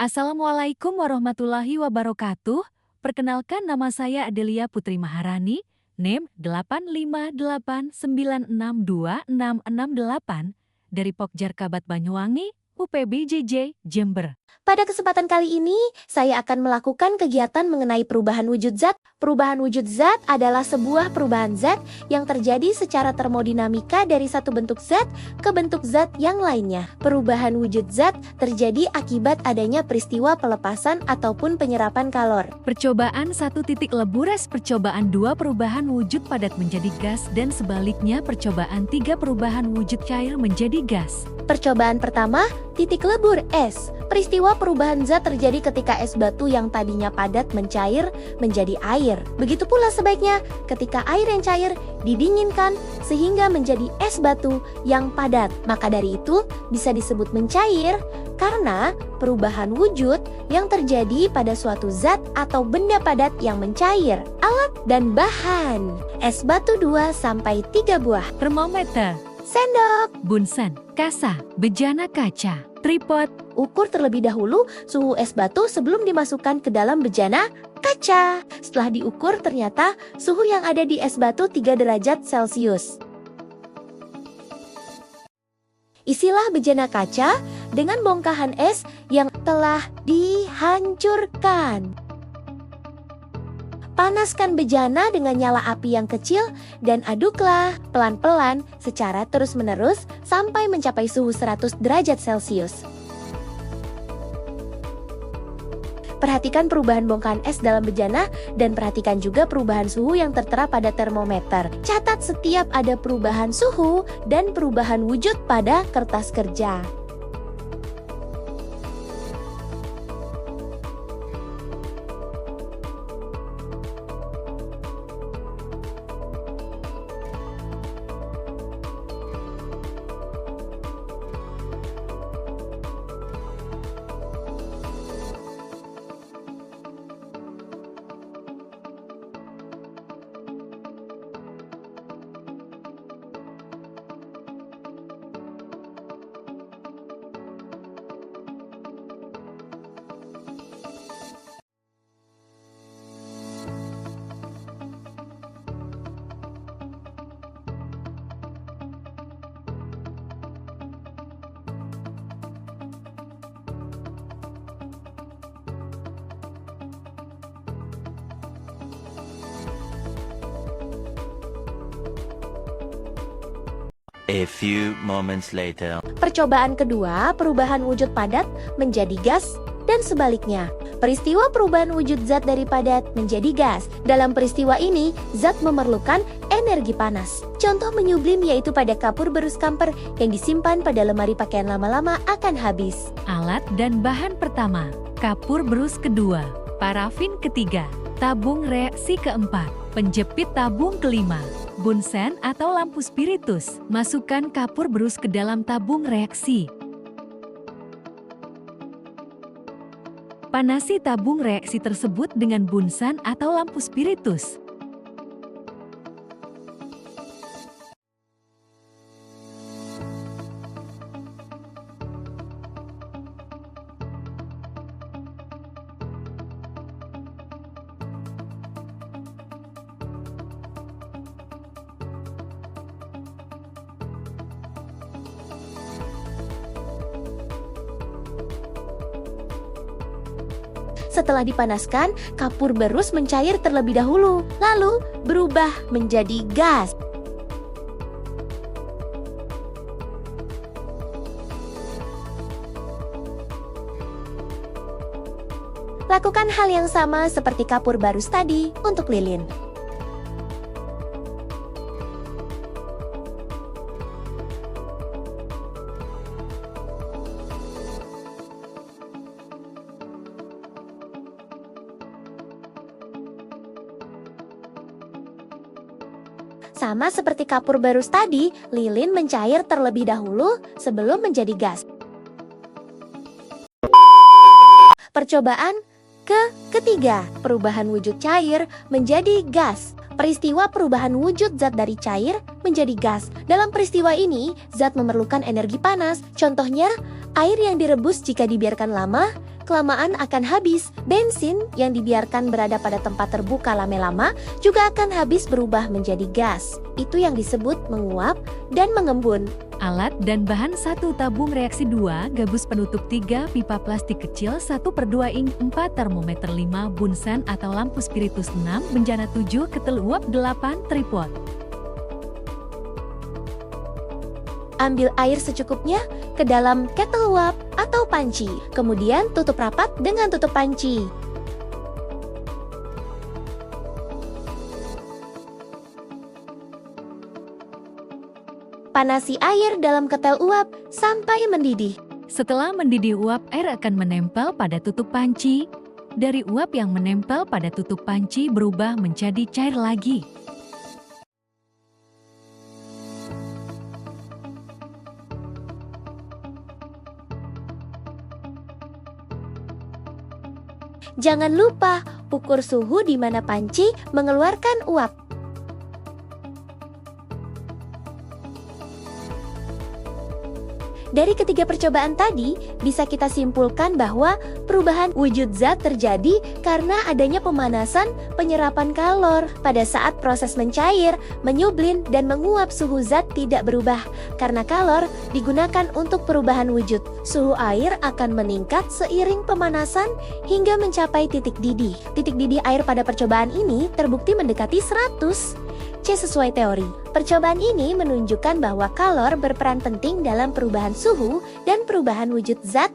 Assalamualaikum warahmatullahi wabarakatuh. Perkenalkan, nama saya Adelia Putri Maharani, NIM 858962668 dari Pokjar Kabat Banyuwangi, UPBJJ, Jember. Pada kesempatan kali ini, saya akan melakukan kegiatan mengenai perubahan wujud zat. Perubahan wujud zat adalah sebuah perubahan zat yang terjadi secara termodinamika dari satu bentuk zat ke bentuk zat yang lainnya. Perubahan wujud zat terjadi akibat adanya peristiwa pelepasan ataupun penyerapan kalor. Percobaan 1 titik lebures, percobaan 2 perubahan wujud padat menjadi gas, dan sebaliknya percobaan 3 perubahan wujud cair menjadi gas. Percobaan pertama, titik lebur es. Peristiwa perubahan zat terjadi ketika es batu yang tadinya padat mencair menjadi air. Begitu pula sebaliknya ketika air yang cair didinginkan sehingga menjadi es batu yang padat. Maka dari itu bisa disebut mencair karena perubahan wujud yang terjadi pada suatu zat atau benda padat yang mencair. Alat dan bahan: es batu 2-3 buah, Termometer, sendok, bunsen, kasa, bejana kaca, tripod. Ukur terlebih dahulu suhu es batu sebelum dimasukkan ke dalam bejana kaca. Setelah diukur ternyata suhu yang ada di es batu 3 derajat Celcius. Isilah bejana kaca dengan bongkahan es yang telah dihancurkan. Panaskan bejana dengan nyala api yang kecil dan aduklah pelan-pelan secara terus-menerus sampai mencapai suhu 100 derajat Celcius. Perhatikan perubahan bongkahan es dalam bejana dan perhatikan juga perubahan suhu yang tertera pada termometer. Catat setiap ada perubahan suhu dan perubahan wujud pada kertas kerja. A few moments later. Percobaan kedua, perubahan wujud padat menjadi gas dan sebaliknya. Peristiwa perubahan wujud zat dari padat menjadi gas. Dalam peristiwa ini, zat memerlukan energi panas. Contoh menyublim yaitu pada kapur berus kamper yang disimpan pada lemari pakaian lama-lama akan habis. Alat dan bahan pertama, kapur berus kedua, parafin ketiga, tabung reaksi keempat, penjepit tabung kelima, bunsen atau lampu spiritus. Masukkan kapur berus ke dalam tabung reaksi. Panasi tabung reaksi tersebut dengan bunsen atau lampu spiritus. Setelah dipanaskan, kapur berus mencair terlebih dahulu, lalu berubah menjadi gas. Lakukan hal yang sama seperti kapur barus tadi untuk lilin. Sama seperti kapur barus tadi, lilin mencair terlebih dahulu sebelum menjadi gas. Percobaan ketiga, perubahan wujud cair menjadi gas. Peristiwa perubahan wujud zat dari cair menjadi gas. Dalam peristiwa ini, zat memerlukan energi panas. Contohnya, air yang direbus jika dibiarkan lama, lama-kelamaan akan habis. Bensin yang dibiarkan berada pada tempat terbuka lama-lama juga akan habis berubah menjadi gas. Itu yang disebut menguap dan mengembun. Alat dan bahan 1 tabung reaksi 2, gabus penutup 3, pipa plastik kecil 1/2 ing 4, termometer 5, bunsen atau lampu spiritus 6, benjana 7, ketel uap 8, tripod. Ambil air secukupnya ke dalam kettle uap atau panci. Kemudian tutup rapat dengan tutup panci. Panasi air dalam ketel uap sampai mendidih. Setelah mendidih uap, air akan menempel pada tutup panci. Dari uap yang menempel pada tutup panci berubah menjadi cair lagi. Jangan lupa ukur suhu di mana panci mengeluarkan uap. Dari ketiga percobaan tadi, bisa kita simpulkan bahwa perubahan wujud zat terjadi karena adanya pemanasan penyerapan kalor. Pada saat proses mencair, menyublin, dan menguap, suhu zat tidak berubah karena kalor digunakan untuk perubahan wujud. Suhu air akan meningkat seiring pemanasan hingga mencapai titik didih. Titik didih air pada percobaan ini terbukti mendekati 100 C sesuai teori. Percobaan ini menunjukkan bahwa kalor berperan penting dalam perubahan suhu dan perubahan wujud zat